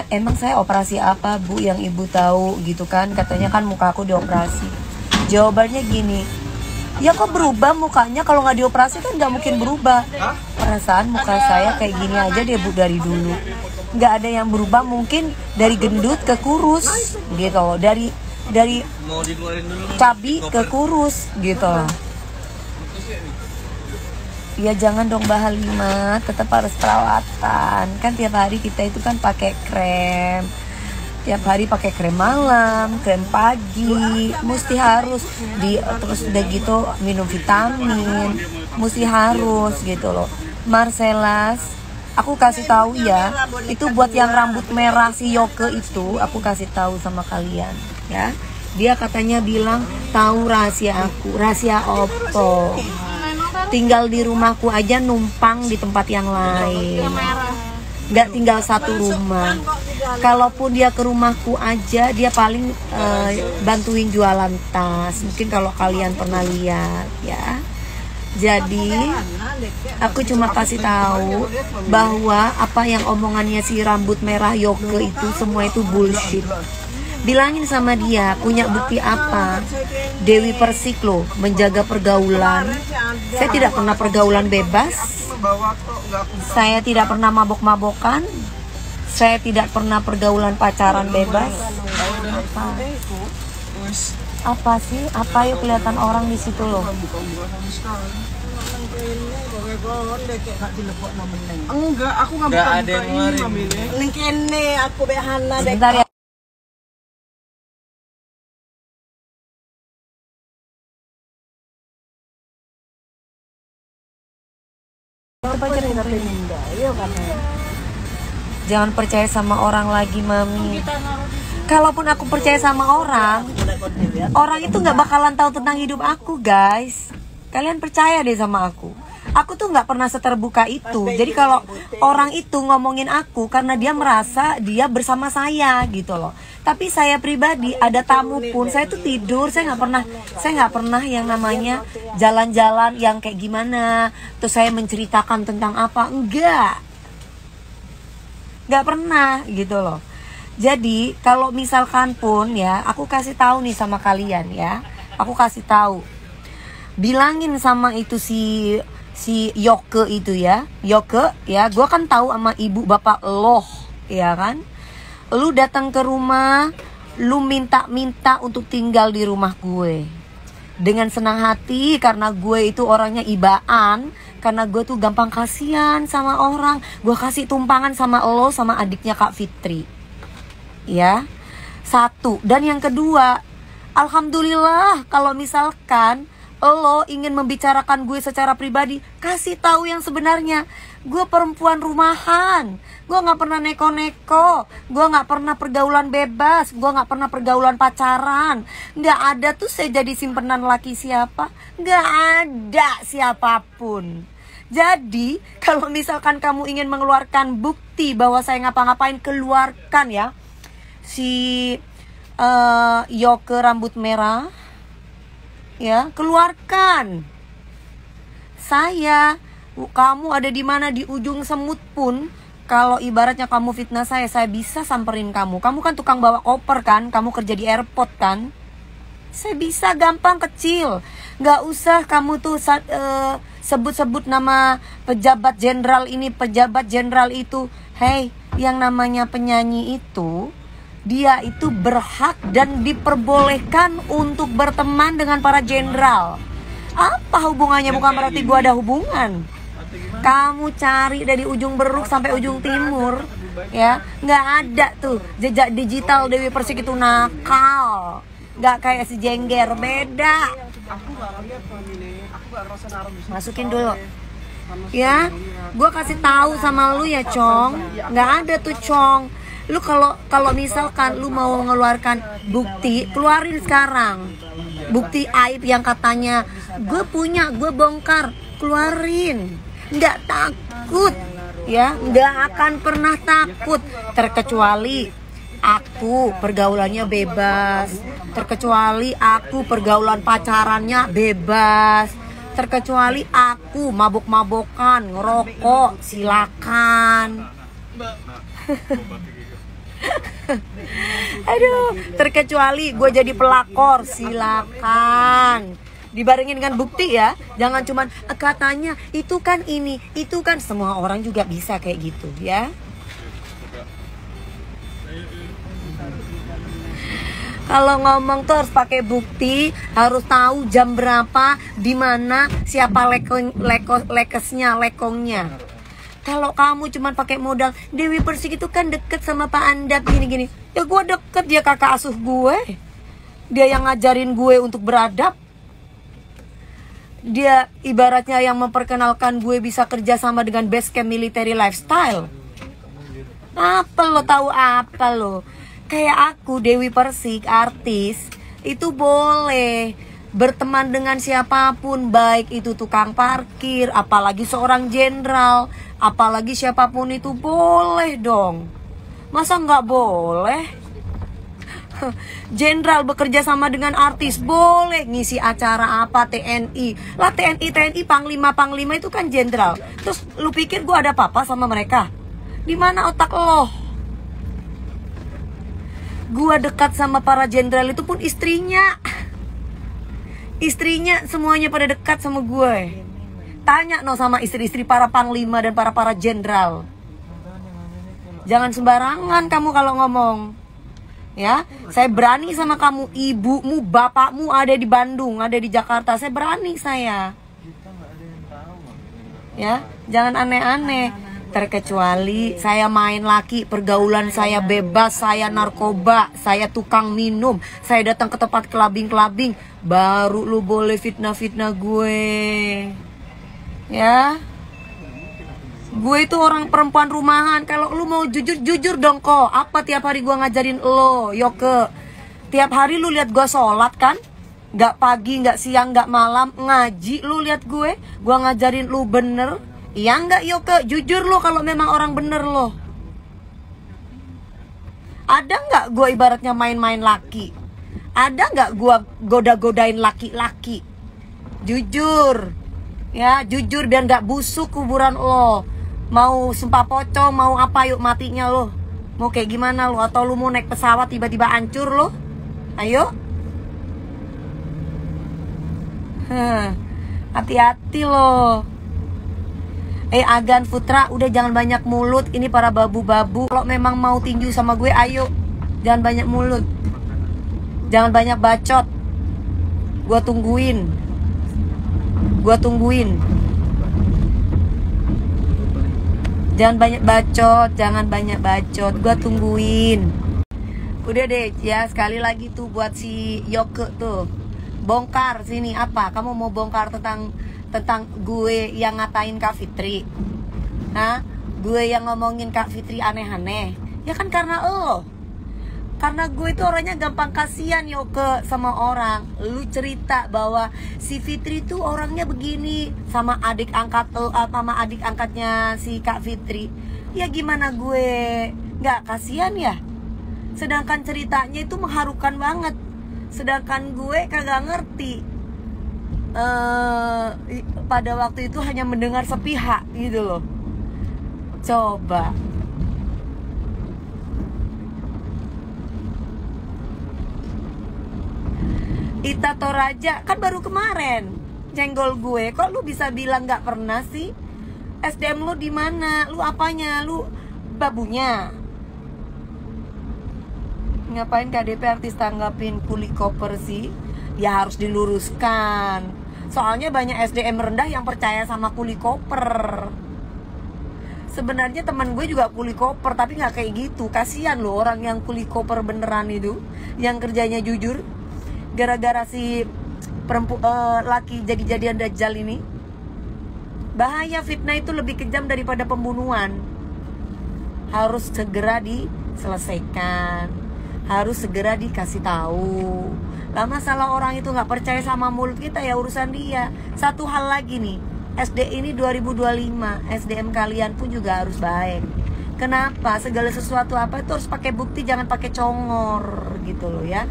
emang saya operasi apa Bu yang ibu tahu gitu kan, katanya kan muka aku dioperasi. Jawabannya gini, ya kok berubah mukanya, kalau nggak dioperasi kan nggak mungkin berubah. Perasaan muka saya kayak gini aja deh Bu dari dulu, nggak ada yang berubah, mungkin dari gendut ke kurus gitu loh, dari cabi ke kurus gitu loh. Ya jangan dong Mbak Halimah, tetap harus perawatan. Kan tiap hari kita itu kan pakai krem. Tiap hari pakai krem malam, krem pagi, mesti harus terus udah gitu minum vitamin, mesti harus gitu loh. Marcelas, aku kasih tahu ya, itu buat yang rambut merah si Yoke itu, aku kasih tahu sama kalian ya. Dia katanya bilang tahu rahasia aku, rahasia opo. Tinggal di rumahku aja numpang di tempat yang lain, nggak tinggal satu rumah. Kalaupun dia ke rumahku aja, dia paling bantuin jualan tas. Mungkin kalau kalian pernah lihat ya. Jadi aku cuma kasih tahu bahwa apa yang omongannya si rambut merah Yoke itu semua itu bullshit. Bilangin sama dia, punya bukti apa? Dewi Persik loh, menjaga pergaulan. Saya tidak pernah pergaulan bebas. Saya tidak pernah mabok-mabokan. Saya tidak pernah pergaulan pacaran bebas. Apa sih? Apa yuk kelihatan orang di situ loh? Enggak, aku nggak ada yang ngeluarin. Kene aku behana dek. Sebentar ya. Jangan percaya sama orang lagi Mami. Kalaupun aku percaya sama orang itu nggak bakalan tahu tentang hidup aku guys. Kalian percaya deh sama aku. Aku tuh nggak pernah seterbuka itu. Jadi kalau orang itu ngomongin aku karena dia merasa dia bersama saya gitu loh. Tapi saya pribadi ada tamu pun saya tuh tidur, saya nggak pernah yang namanya jalan-jalan yang kayak gimana. Terus saya menceritakan tentang apa, nggak pernah gitu loh. Jadi kalau misalkan pun ya, aku kasih tahu nih sama kalian ya, aku kasih tahu, bilangin sama itu si Yoke itu ya, Yoke ya, gue kan tahu sama ibu bapak loh, ya kan. Lu datang ke rumah, lu minta untuk tinggal di rumah gue dengan senang hati karena gue itu orangnya ibaan, karena gue tuh gampang kasihan sama orang. Gue kasih tumpangan sama lo sama adiknya Kak Fitri. Ya. Satu, dan yang kedua, alhamdulillah kalau misalkan lo ingin membicarakan gue secara pribadi, kasih tahu yang sebenarnya. Gue perempuan rumahan, gue nggak pernah neko-neko, gue nggak pernah pergaulan bebas, gue nggak pernah pergaulan pacaran, nggak ada tuh saya jadi simpenan laki siapa, nggak ada siapapun. Jadi kalau misalkan kamu ingin mengeluarkan bukti bahwa saya ngapa-ngapain, keluarkan ya si Yoke rambut merah. Ya, keluarkan. Kamu ada di mana, di ujung semut pun, kalau ibaratnya kamu fitnah saya bisa samperin kamu. Kamu kan tukang bawa koper kan, kamu kerja di airport kan. Saya bisa gampang kecil. Gak usah kamu tuh sebut-sebut nama pejabat jenderal ini, pejabat jenderal itu. Hey, yang namanya penyanyi itu, dia itu berhak dan diperbolehkan untuk berteman dengan para jenderal. Apa hubungannya? Bukan berarti gua ada hubungan. Kamu cari dari ujung Beruk sampai ujung timur, ya, nggak ada tuh jejak digital Dewi Persik itu nakal. Nggak kayak si Jengger, beda. Masukin dulu. Ya, gua kasih tahu sama lu ya, Cong. Nggak ada tuh, Cong. Lu kalau misalkan lu mau mengeluarkan bukti, keluarin sekarang. Bukti aib yang katanya gue punya, gue bongkar, keluarin. Nggak takut, ya, nggak akan pernah takut. Terkecuali aku pergaulannya bebas, terkecuali aku pergaulan pacarannya bebas, terkecuali aku mabok-mabokan, ngerokok, silakan. Aduh, terkecuali gue jadi pelakor, silakan. Dibarengin dengan bukti ya. Jangan cuman katanya itu kan ini, itu kan, semua orang juga bisa kayak gitu ya. Kalau ngomong tuh harus pakai bukti, harus tahu jam berapa, di mana, siapa lekongnya. Kalau kamu cuma pakai modal, Dewi Persik itu kan deket sama Pak Andap gini-gini. Ya gue deket, dia kakak asuh gue. Dia yang ngajarin gue untuk beradab. Dia ibaratnya yang memperkenalkan gue bisa kerja sama dengan Basecamp Military Lifestyle. Apa lo, tahu apa lo? Kayak aku, Dewi Persik, artis, itu boleh berteman dengan siapapun, baik itu tukang parkir, apalagi seorang jenderal, apalagi siapapun itu boleh dong. Masa nggak boleh? Jenderal bekerja sama dengan artis boleh, ngisi acara apa, TNI lah, TNI panglima itu kan jenderal. Terus lu pikir gue ada apa-apa sama mereka? Di mana otak lo? Gua dekat sama para jenderal itu pun istrinya semuanya pada dekat sama gue. Tanya no sama istri-istri para panglima dan para jenderal. Jangan sembarangan kamu kalau ngomong. Ya, saya berani sama kamu, ibumu, bapakmu ada di Bandung, ada di Jakarta. Saya berani saya. Ya, jangan aneh-aneh. Terkecuali saya main laki, pergaulan saya bebas, saya narkoba, saya tukang minum, saya datang ke tempat kelabing-kelabing, baru lu boleh fitnah-fitnah gue. Ya, gue itu orang perempuan rumahan. Kalau lu mau jujur dong kok. Apa tiap hari gue ngajarin lo, Yoke? Tiap hari lu lihat gue sholat kan? Gak pagi, gak siang, gak malam. Ngaji lu lihat gue ngajarin lu bener. Iya enggak Yoke? Jujur lo kalau memang orang bener lo. Ada enggak gue ibaratnya main-main laki? Ada enggak gue goda-godain laki-laki? Jujur. Ya, jujur biar enggak busuk kuburan lo. Mau sumpah pocong, mau apa yuk matinya lo? Mau kayak gimana lo? Atau lo mau naik pesawat tiba-tiba hancur lo? Ayo. Hati-hati lo. Agan Putra, udah jangan banyak mulut. Ini para babu-babu. Kalau memang mau tinju sama gue, ayo. Jangan banyak mulut. Jangan banyak bacot. Gue tungguin. Jangan banyak bacot. Gue tungguin. Udah deh ya, sekali lagi tuh buat si Yoke tuh. Bongkar sini apa? Kamu mau bongkar tentang gue yang ngatain Kak Fitri? Hah? Gue yang ngomongin Kak Fitri aneh-aneh? Ya kan karena lo. Karena gue itu orangnya gampang kasihan Yoke sama orang. Lu cerita bahwa si Fitri tuh orangnya begini sama adik angkatnya si Kak Fitri. Ya gimana gue gak kasihan ya? Sedangkan ceritanya itu mengharukan banget. Sedangkan gue kagak ngerti. Pada waktu itu hanya mendengar sepihak gitu loh. Coba. Ita Toraja kan baru kemarin jenggol gue. Kok lu bisa bilang gak pernah sih? SDM lu di mana? Lu apanya? Lu babunya? Ngapain KDP artis tanggapin kuli koper sih? Ya harus diluruskan. Soalnya banyak SDM rendah yang percaya sama kuli koper. Sebenarnya teman gue juga kuli koper, tapi nggak kayak gitu. Kasihan loh orang yang kuli koper beneran itu, yang kerjanya jujur. Gara-gara si laki jadi-jadian Dajjal ini. Bahaya, fitnah itu lebih kejam daripada pembunuhan. Harus segera diselesaikan. Harus segera dikasih tahu. Lah masalah orang itu nggak percaya sama mulut kita, ya urusan dia. Satu hal lagi nih, SD ini 2025, SDM kalian pun juga harus baik. Kenapa? Segala sesuatu apa itu harus pakai bukti, jangan pakai congor gitu loh ya.